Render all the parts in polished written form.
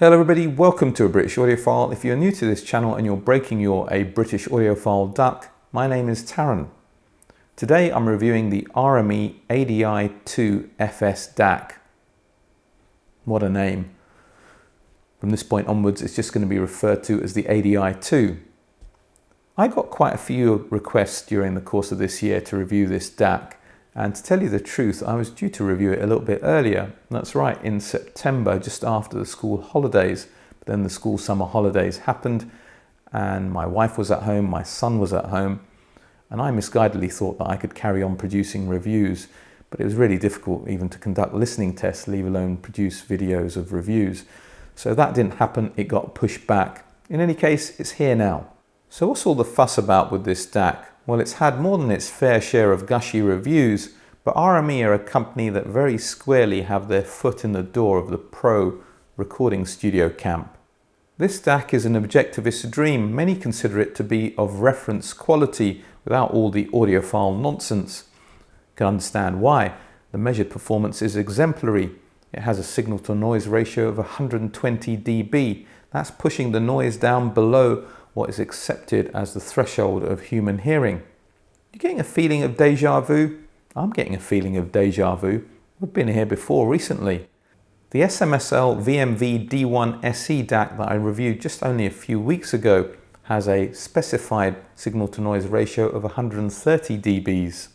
Hello everybody, welcome to A British Audiophile. If you're new to this channel and you're breaking your A British Audiophile duck, my name is Taryn. Today I'm reviewing the RME ADI-2 FS DAC. What a name. From this point onwards it's just going to be referred to as the ADI-2. I got quite a few requests during the course of this year to review this DAC. And to tell you the truth, I was due to review it a little bit earlier. That's right, in September, just after the school holidays. But then the school summer holidays happened and my wife was at home, my son was at home, and I misguidedly thought that I could carry on producing reviews. But it was really difficult even to conduct listening tests, leave alone produce videos of reviews. So that didn't happen, it got pushed back. In any case, it's here now. So what's all the fuss about with this DAC? Well, it's had more than its fair share of gushy reviews, but RME are a company that very squarely have their foot in the door of the pro recording studio camp. This DAC is an objectivist dream. Many consider it to be of reference quality without all the audiophile nonsense. You can understand why. The measured performance is exemplary. It has a signal to noise ratio of 120 dB. That's pushing the noise down below what is accepted as the threshold of human hearing. You're getting a feeling of deja vu? I'm getting a feeling of deja vu. We've been here before recently. The SMSL VMV D1 SE DAC that I reviewed just only a few weeks ago has a specified signal to noise ratio of 130 dBs.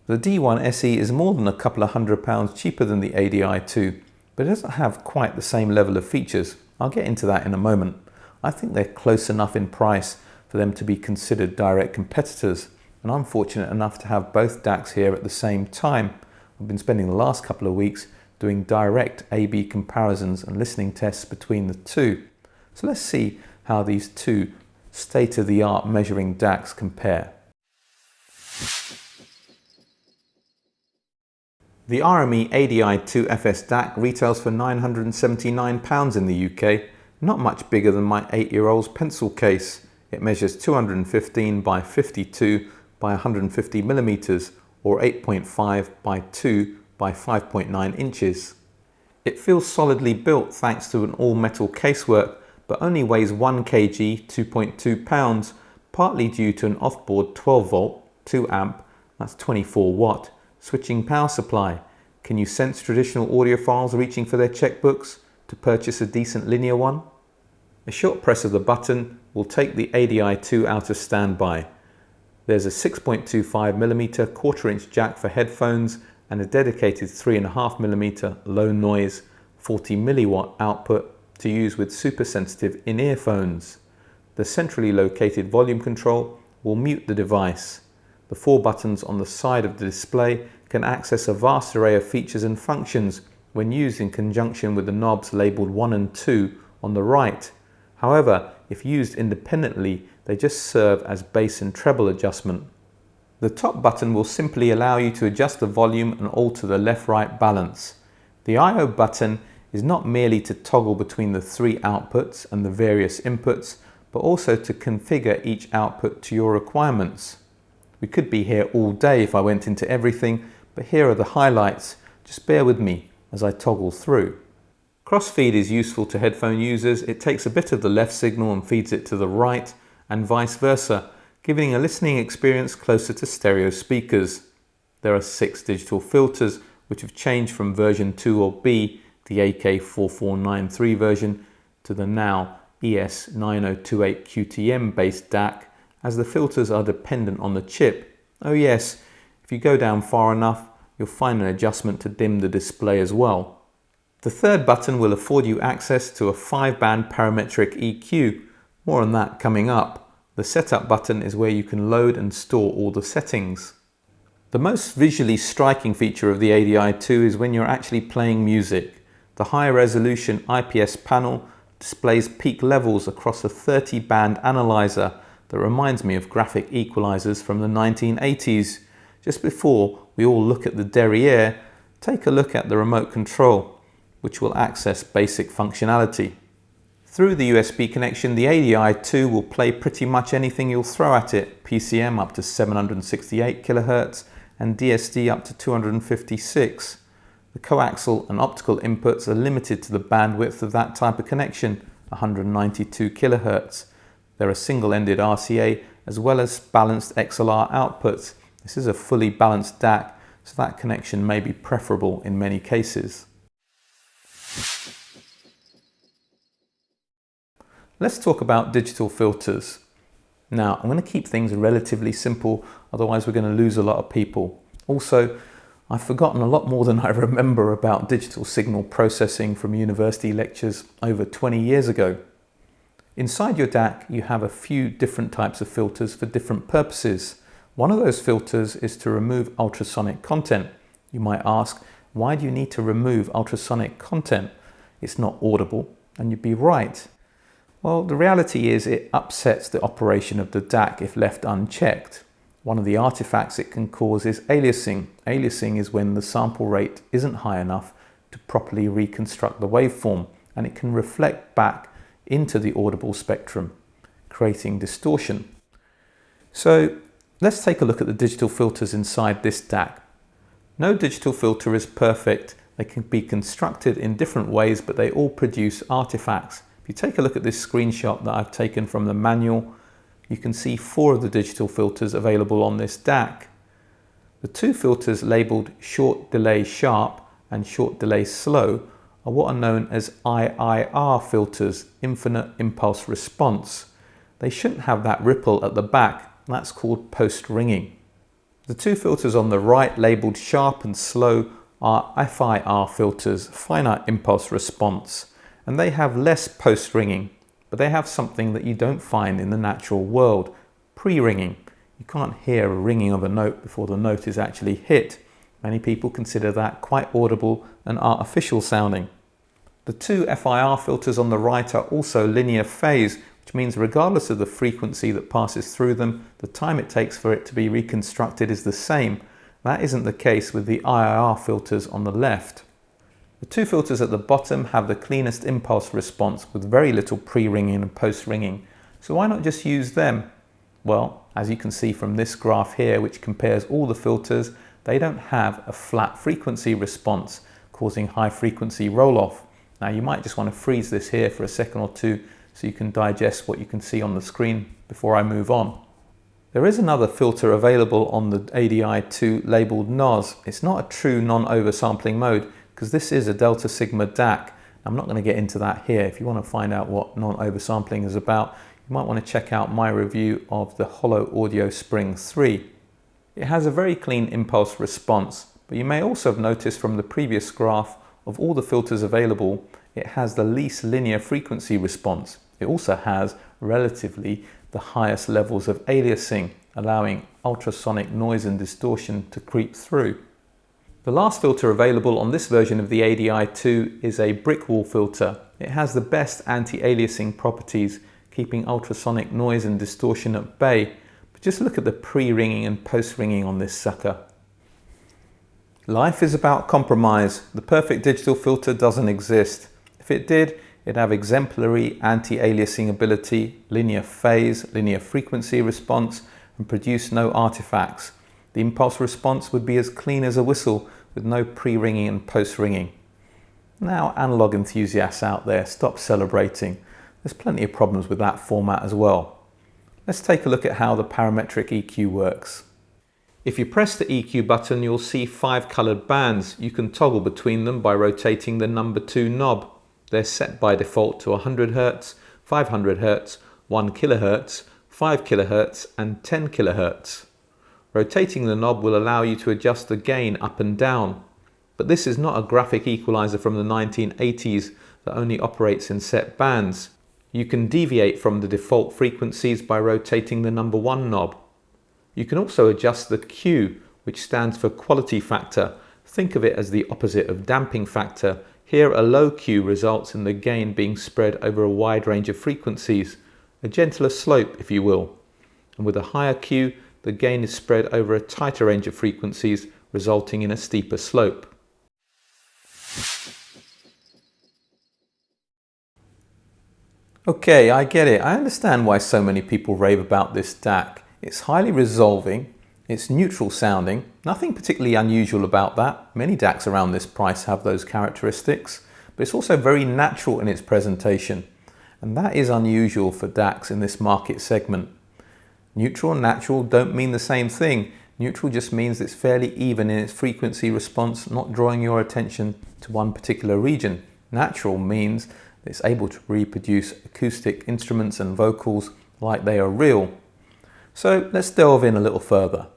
The D1 SE is more than a couple of £100 cheaper than the ADI-2, but it doesn't have quite the same level of features. I'll get into that in a moment. I think they're close enough in price for them to be considered direct competitors, and I'm fortunate enough to have both DACs here at the same time. I've been spending the last couple of weeks doing direct A/B comparisons and listening tests between the two. So let's see how these two state-of-the-art measuring DACs compare. The RME ADI-2 FS DAC retails for £979 in the UK. Not much bigger than my 8-year-old's pencil case. It measures 215 by 52 by 150 millimeters or 8.5 by 2 by 5.9 inches. It feels solidly built thanks to an all-metal casework, but only weighs 1 kg, 2.2 pounds, partly due to an off-board 12 volt, 2 amp, that's 24 watt, switching power supply. Can you sense traditional audiophiles reaching for their checkbooks to purchase a decent linear one? A short press of the button will take the ADI-2 out of standby. There's a 6.25mm 1/4-inch jack for headphones and a dedicated 3.5mm low noise 40 milliwatt output to use with super sensitive in-ear phones. The centrally located volume control will mute the device. The 4 buttons on the side of the display can access a vast array of features and functions when used in conjunction with the knobs labelled 1 and 2 on the right. However, if used independently, they just serve as bass and treble adjustment. The top button will simply allow you to adjust the volume and alter the left-right balance. The I/O button is not merely to toggle between the 3 outputs and the various inputs, but also to configure each output to your requirements. We could be here all day if I went into everything, but here are the highlights. Just bear with me as I toggle through. Crossfeed is useful to headphone users. It takes a bit of the left signal and feeds it to the right, and vice versa, giving a listening experience closer to stereo speakers. There are 6 digital filters which have changed from version 2 or B, the AK4493 version, to the now ES9028 QTM based DAC, as the filters are dependent on the chip. Oh yes, if you go down far enough, you'll find an adjustment to dim the display as well. The third button will afford you access to a 5-band parametric EQ. More on that coming up. The setup button is where you can load and store all the settings. The most visually striking feature of the ADI-2 is when you're actually playing music. The high-resolution IPS panel displays peak levels across a 30-band analyzer that reminds me of graphic equalizers from the 1980s. Just before we all look at the derriere, take a look at the remote control, which will access basic functionality. Through the USB connection, the ADI-2 will play pretty much anything you'll throw at it, PCM up to 768 kHz and DSD up to 256. The coaxial and optical inputs are limited to the bandwidth of that type of connection, 192 kHz. There are single-ended RCA as well as balanced XLR outputs. This is a fully balanced DAC, so that connection may be preferable in many cases. Let's talk about digital filters. Now, I'm going to keep things relatively simple, otherwise we're going to lose a lot of people. Also, I've forgotten a lot more than I remember about digital signal processing from university lectures over 20 years ago. Inside your DAC, you have a few different types of filters for different purposes. One of those filters is to remove ultrasonic content. You might ask, why do you need to remove ultrasonic content? It's not audible, and you'd be right. Well, the reality is it upsets the operation of the DAC if left unchecked. One of the artifacts it can cause is aliasing. Aliasing is when the sample rate isn't high enough to properly reconstruct the waveform, and it can reflect back into the audible spectrum, creating distortion. So let's take a look at the digital filters inside this DAC. No digital filter is perfect. They can be constructed in different ways, but they all produce artifacts. If you take a look at this screenshot that I've taken from the manual, you can see 4 of the digital filters available on this DAC. The 2 filters labelled short delay sharp and short delay slow are what are known as IIR filters, infinite impulse response. They shouldn't have that ripple at the back, that's called post-ringing. The 2 filters on the right labelled sharp and slow are FIR filters, finite impulse response, and they have less post-ringing, but they have something that you don't find in the natural world, pre-ringing. You can't hear a ringing of a note before the note is actually hit. Many people consider that quite audible and artificial sounding. The 2 FIR filters on the right are also linear phase, which means regardless of the frequency that passes through them, the time it takes for it to be reconstructed is the same. That isn't the case with the IIR filters on the left. The 2 filters at the bottom have the cleanest impulse response with very little pre-ringing and post-ringing. So why not just use them? Well, as you can see from this graph here, which compares all the filters, they don't have a flat frequency response, causing high frequency roll-off. Now you might just want to freeze this here for a second or two so you can digest what you can see on the screen before I move on. There is another filter available on the ADI-2 labelled NOS. It's not a true non-oversampling mode because this is a Delta Sigma DAC. I'm not going to get into that here. If you want to find out what non-oversampling is about, you might want to check out my review of the Hollow Audio Spring 3. It has a very clean impulse response, but you may also have noticed from the previous graph of all the filters available, it has the least linear frequency response. It also has relatively the highest levels of aliasing, allowing ultrasonic noise and distortion to creep through. The last filter available on this version of the ADI-2 is a brick wall filter. It has the best anti-aliasing properties, keeping ultrasonic noise and distortion at bay. But just look at the pre-ringing and post-ringing on this sucker. Life is about compromise. The perfect digital filter doesn't exist. If it did, it'd have exemplary anti-aliasing ability, linear phase, linear frequency response, and produce no artifacts. The impulse response would be as clean as a whistle with no pre-ringing and post-ringing. Now, analog enthusiasts out there, stop celebrating. There's plenty of problems with that format as well. Let's take a look at how the parametric EQ works. If you press the EQ button, you'll see 5 coloured bands. You can toggle between them by rotating the number 2 knob. They're set by default to 100 Hz, 500 Hz, 1 kHz, 5 kHz and 10 kHz. Rotating the knob will allow you to adjust the gain up and down. But this is not a graphic equalizer from the 1980s that only operates in set bands. You can deviate from the default frequencies by rotating the number 1 knob. You can also adjust the Q, which stands for quality factor. Think of it as the opposite of damping factor. Here a low Q results in the gain being spread over a wide range of frequencies, a gentler slope if you will. And with a higher Q, the gain is spread over a tighter range of frequencies, resulting in a steeper slope. Okay, I get it. I understand why so many people rave about this DAC. It's highly resolving, It's neutral sounding, nothing particularly unusual about that. Many DACs around this price have those characteristics, but it's also very natural in its presentation, and that is unusual for DACs in this market segment. Neutral and natural don't mean the same thing. Neutral just means it's fairly even in its frequency response, not drawing your attention to one particular region. Natural means it's able to reproduce acoustic instruments and vocals like they are real. So let's delve in a little further.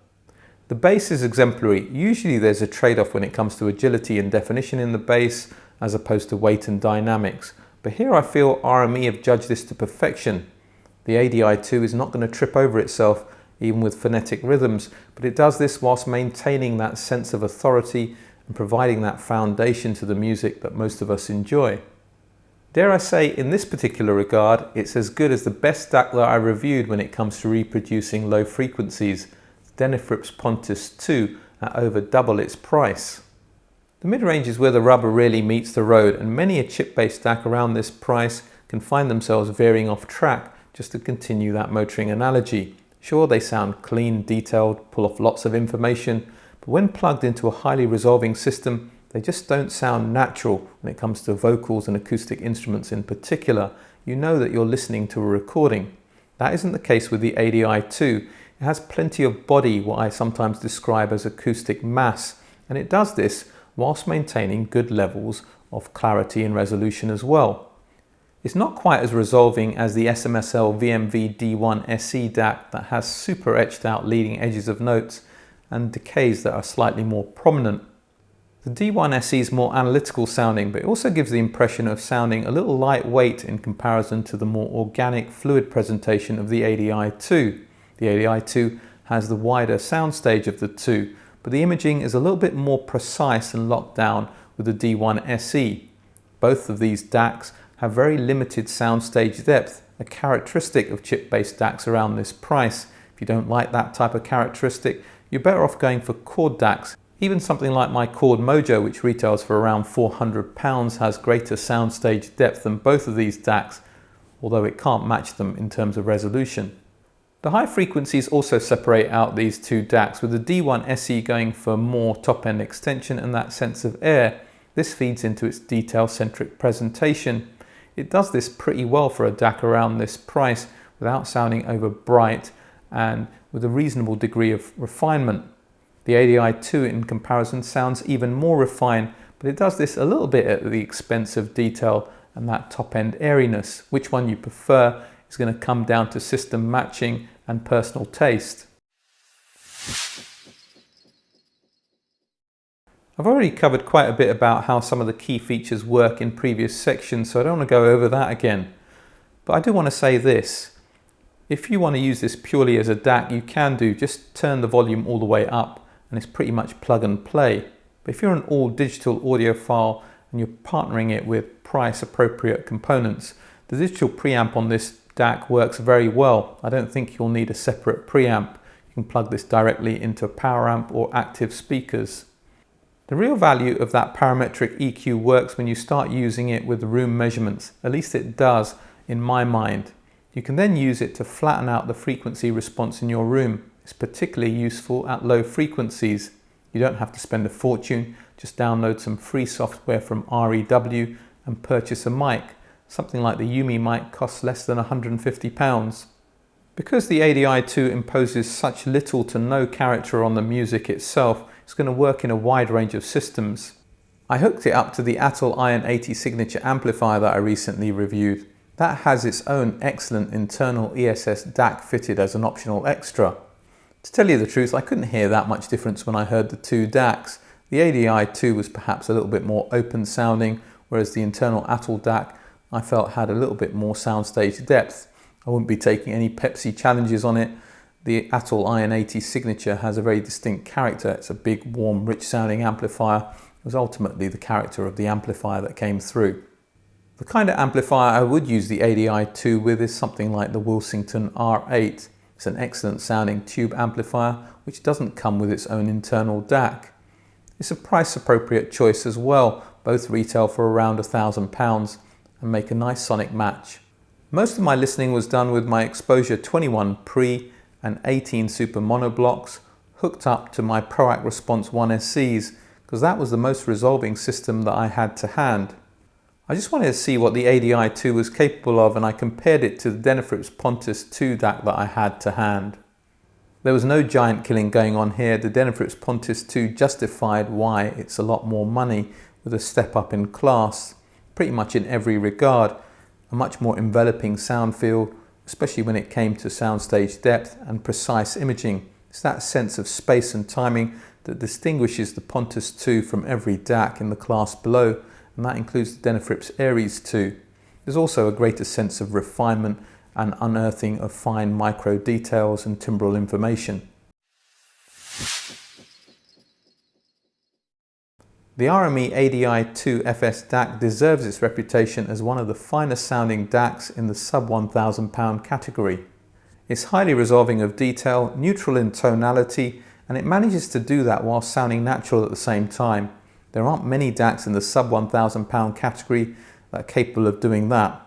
The bass is exemplary. Usually there's a trade-off when it comes to agility and definition in the bass as opposed to weight and dynamics. But here I feel RME have judged this to perfection. The ADI-2 is not going to trip over itself even with phonetic rhythms, but it does this whilst maintaining that sense of authority and providing that foundation to the music that most of us enjoy. Dare I say, in this particular regard, it's as good as the best DAC that I reviewed when it comes to reproducing low frequencies, Denefrips Pontus 2, at over double its price. The mid-range is where the rubber really meets the road, and many a chip-based DAC around this price can find themselves veering off track, just to continue that motoring analogy. Sure, they sound clean, detailed, pull off lots of information, but when plugged into a highly resolving system, they just don't sound natural when it comes to vocals and acoustic instruments in particular. You know that you're listening to a recording. That isn't the case with the ADI-2. It has plenty of body, what I sometimes describe as acoustic mass, and it does this whilst maintaining good levels of clarity and resolution as well. It's not quite as resolving as the SMSL VMV D1 SE DAC that has super etched out leading edges of notes and decays that are slightly more prominent. The D1 SE is more analytical sounding, but it also gives the impression of sounding a little lightweight in comparison to the more organic, fluid presentation of the ADI-2. The ADI-2 has the wider soundstage of the two, but the imaging is a little bit more precise and locked down with the D1 SE. Both of these DACs have very limited soundstage depth, a characteristic of chip-based DACs around this price. If you don't like that type of characteristic, you're better off going for chord DACs. Even something like my Chord Mojo, which retails for around £400, has greater soundstage depth than both of these DACs, although it can't match them in terms of resolution. The high frequencies also separate out these two DACs, with the D1 SE going for more top-end extension and that sense of air. This feeds into its detail-centric presentation. It does this pretty well for a DAC around this price without sounding over bright and with a reasonable degree of refinement. The ADI-2 in comparison sounds even more refined, but it does this a little bit at the expense of detail and that top-end airiness. Which one you prefer is going to come down to system matching and personal taste. I've already covered quite a bit about how some of the key features work in previous sections, so I don't want to go over that again. But I do want to say this. If you want to use this purely as a DAC, you can do. Just turn the volume all the way up and it's pretty much plug and play. But if you're an all digital audiophile and you're partnering it with price appropriate components, the digital preamp on this DAC works very well. I don't think you'll need a separate preamp. You can plug this directly into a power amp or active speakers. The real value of that parametric EQ works when you start using it with room measurements. At least it does in my mind. You can then use it to flatten out the frequency response in your room. It's particularly useful at low frequencies. You don't have to spend a fortune, just download some free software from REW and purchase a mic. Something like the Yumi mic costs less than £150. Because the ADI-2 imposes such little to no character on the music itself, it's going to work in a wide range of systems. I hooked it up to the Atol Iron 80 signature amplifier that I recently reviewed. That has its own excellent internal ESS DAC fitted as an optional extra. To tell you the truth, I couldn't hear that much difference when I heard the two DACs. The ADI-2 was perhaps a little bit more open sounding, whereas the internal Atol DAC I felt had a little bit more soundstage depth. I wouldn't be taking any Pepsi challenges on it. The Atol Iron 80 signature has a very distinct character. It's a big, warm, rich sounding amplifier. It was ultimately the character of the amplifier that came through. The kind of amplifier I would use the ADI-2 with is something like the Wilsington R8. It's an excellent sounding tube amplifier which doesn't come with its own internal DAC. It's a price appropriate choice as well. Both retail for around £1,000 and make a nice sonic match. Most of my listening was done with my Exposure 21 Pre and 18 Super Mono blocks, hooked up to my ProAct Response 1 SCs because that was the most resolving system that I had to hand. I just wanted to see what the ADI-2 was capable of, and I compared it to the Denafrips Pontus 2 DAC that I had to hand. There was no giant killing going on here. The Denafrips Pontus 2 justified why it's a lot more money with a step up in class, pretty much in every regard. A much more enveloping sound field, especially when it came to soundstage depth and precise imaging. It's that sense of space and timing that distinguishes the Pontus 2 from every DAC in the class below, and that includes the Denafrips Aries 2. There's also a greater sense of refinement and unearthing of fine micro details and timbral information. The RME ADI-2 FS DAC deserves its reputation as one of the finest sounding DACs in the sub £1,000 category. It's highly resolving of detail, neutral in tonality, and it manages to do that while sounding natural at the same time. There aren't many DACs in the sub £1,000 category that are capable of doing that.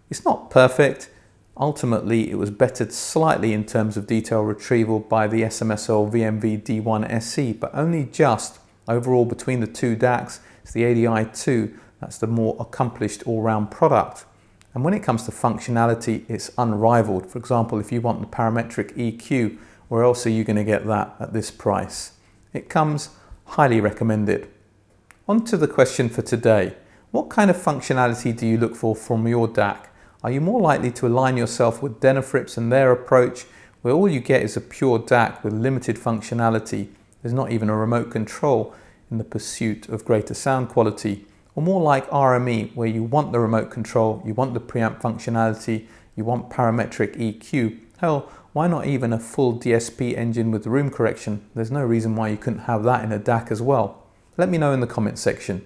It's not perfect. Ultimately, it was bettered slightly in terms of detail retrieval by the SMSL VMV D1 SE, but only just. Overall, between the two DACs, it's the ADI-2 that's the more accomplished all-round product. And when it comes to functionality, it's unrivaled. For example, if you want the parametric EQ, where else are you going to get that at this price? It comes highly recommended. On to the question for today. What kind of functionality do you look for from your DAC? Are you more likely to align yourself with Denafrips and their approach, where all you get is a pure DAC with limited functionality? There's not even a remote control in the pursuit of greater sound quality, or more like RME, where you want the remote control, you want the preamp functionality, you want parametric EQ. Hell, why not even a full DSP engine with room correction? There's no reason why you couldn't have that in a DAC as well. Let me know in the comment section.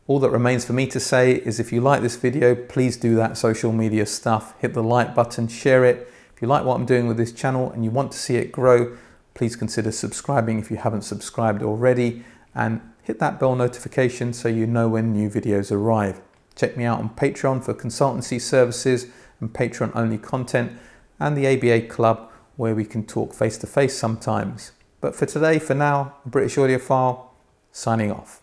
All that remains for me to say is if you like this video, please do that social media stuff. Hit the like button, share it. If you like what I'm doing with this channel and you want to see it grow, please consider subscribing if you haven't subscribed already, and hit that bell notification so you know when new videos arrive. Check me out on Patreon for consultancy services and Patreon only content, and the ABA Club where we can talk face to face sometimes. But for today, for now, British Audiophile signing off.